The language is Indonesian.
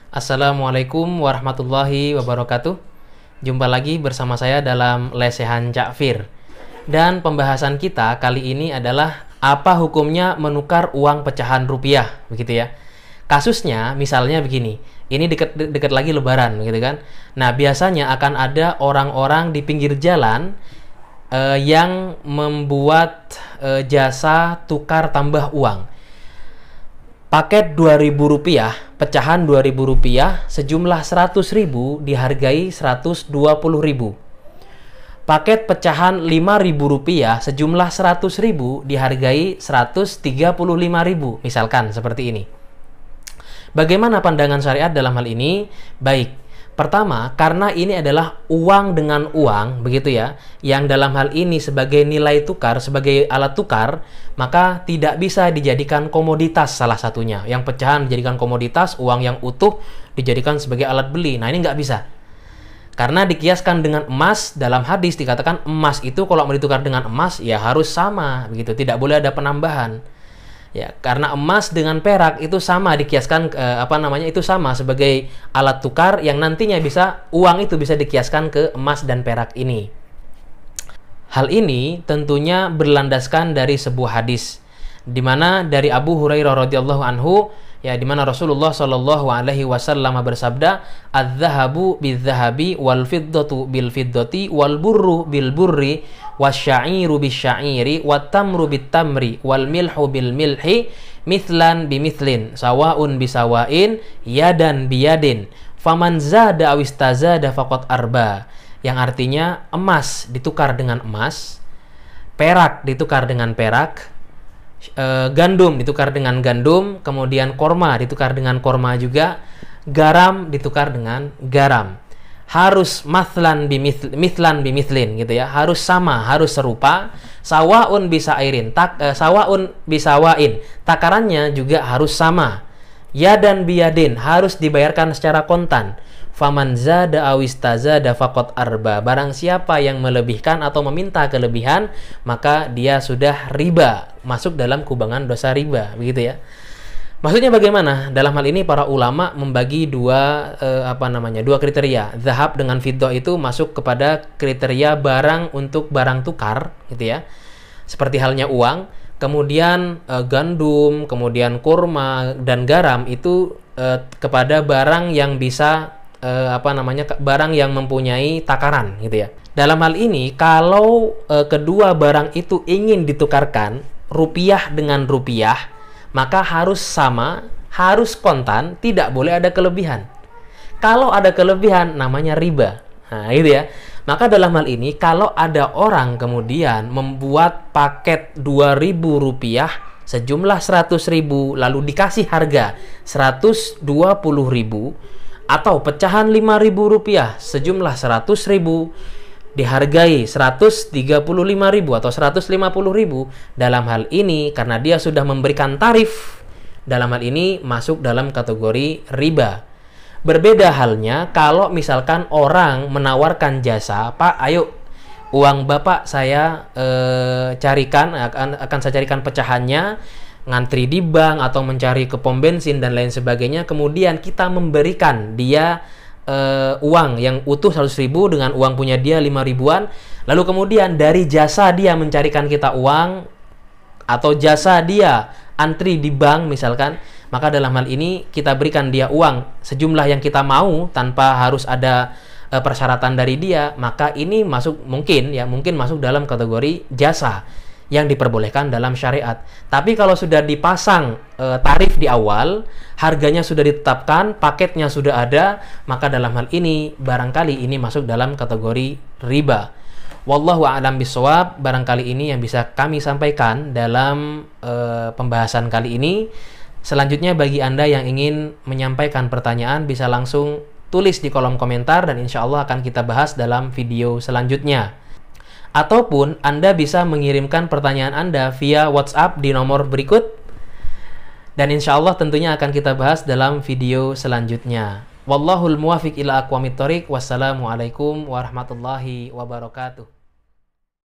Assalamualaikum warahmatullahi wabarakatuh. Jumpa lagi bersama saya dalam Lesehan Cak Fir. Dan pembahasan kita kali ini adalah apa hukumnya menukar uang pecahan rupiah, begitu ya. Kasusnya misalnya begini. Ini dekat lagi Lebaran, gitu kan. Nah, biasanya akan ada orang-orang di pinggir jalan yang membuat jasa tukar tambah uang. Paket Rp2.000, pecahan Rp2.000 sejumlah Rp100.000 dihargai Rp120.000. Paket pecahan Rp5.000 sejumlah Rp100.000 dihargai Rp135.000, misalkan seperti ini. Bagaimana pandangan syariat dalam hal ini? Baik. Pertama, karena ini adalah uang dengan uang, begitu ya, yang dalam hal ini sebagai nilai tukar, sebagai alat tukar, maka tidak bisa dijadikan komoditas salah satunya. Yang pecahan dijadikan komoditas, uang yang utuh dijadikan sebagai alat beli. Nah, ini nggak bisa. Karena dikiaskan dengan emas, dalam hadis dikatakan emas itu kalau mau ditukar dengan emas, ya harus sama, begitu. Tidak boleh ada penambahan. Ya, karena emas dengan perak itu sama dikiaskan itu sama sebagai alat tukar yang nantinya uang itu bisa dikiaskan ke emas dan perak ini. Hal ini tentunya berlandaskan dari sebuah hadis di mana dari Abu Hurairah radhiyallahu anhu, ya, di mana Rasulullah Shallallahu alaihi wasallam bersabda, "Adz-dzahabu bidz-dzahabi wal fiddatu bil fiddati wal burru bil burri wasya'iru bisya'iri wat tamru bit tamri wal milhu bil milhi mithlan bimithlin sawaun bisawain yadan biyadin faman zada aw istazada faqad arba." Yang artinya emas ditukar dengan emas, perak ditukar dengan perak, gandum ditukar dengan gandum, kemudian korma ditukar dengan korma juga, garam ditukar dengan garam. Harus mithlan bimithlin, gitu ya. Harus sama, harus serupa. Sawaun bisairin, sawaun bisawain. Takarannya juga harus sama. Yadan biyadin, harus dibayarkan secara kontan. Faman zada awistazada faqad arba. Barang siapa yang melebihkan atau meminta kelebihan, maka dia sudah riba, masuk dalam kubangan dosa riba, begitu ya. Maksudnya bagaimana? Dalam hal ini para ulama membagi dua kriteria. Zahab dengan fiddah itu masuk kepada kriteria barang untuk barang tukar, gitu ya. Seperti halnya uang. Kemudian gandum, kemudian kurma dan garam itu kepada barang yang bisa barang yang mempunyai takaran, gitu ya. Dalam hal ini kalau kedua barang itu ingin ditukarkan rupiah dengan rupiah, maka harus sama, harus kontan, tidak boleh ada kelebihan. Kalau ada kelebihan namanya riba. Nah, gitu ya. Maka dalam hal ini kalau ada orang kemudian membuat paket Rp2.000 sejumlah Rp100.000 lalu dikasih harga Rp120.000 atau pecahan Rp5.000 sejumlah Rp100.000 dihargai Rp135.000 atau Rp150.000, dalam hal ini karena dia sudah memberikan tarif, dalam hal ini masuk dalam kategori riba. Berbeda halnya kalau misalkan orang menawarkan jasa, "Pak, ayo uang Bapak saya carikan, akan saya carikan pecahannya, ngantri di bank atau mencari ke pom bensin dan lain sebagainya." Kemudian kita memberikan dia uang yang utuh 100.000 dengan uang punya dia 5.000-an. Lalu kemudian dari jasa dia mencarikan kita uang atau jasa dia antri di bank misalkan, maka dalam hal ini kita berikan dia uang sejumlah yang kita mau tanpa harus ada persyaratan dari dia, maka ini mungkin masuk dalam kategori jasa yang diperbolehkan dalam syariat. Tapi kalau sudah dipasang tarif di awal, harganya sudah ditetapkan, paketnya sudah ada, maka dalam hal ini barangkali ini masuk dalam kategori riba. Wallahu a'lam bishawab. Barangkali ini yang bisa kami sampaikan dalam pembahasan kali ini. Selanjutnya bagi Anda yang ingin menyampaikan pertanyaan bisa langsung tulis di kolom komentar dan insya Allah akan kita bahas dalam video selanjutnya. Ataupun Anda bisa mengirimkan pertanyaan Anda via WhatsApp di nomor berikut dan insya Allah tentunya akan kita bahas dalam video selanjutnya. Wallahul muwafiq ila aqwamit thoriq. Wassalamualaikum warahmatullahi wabarakatuh.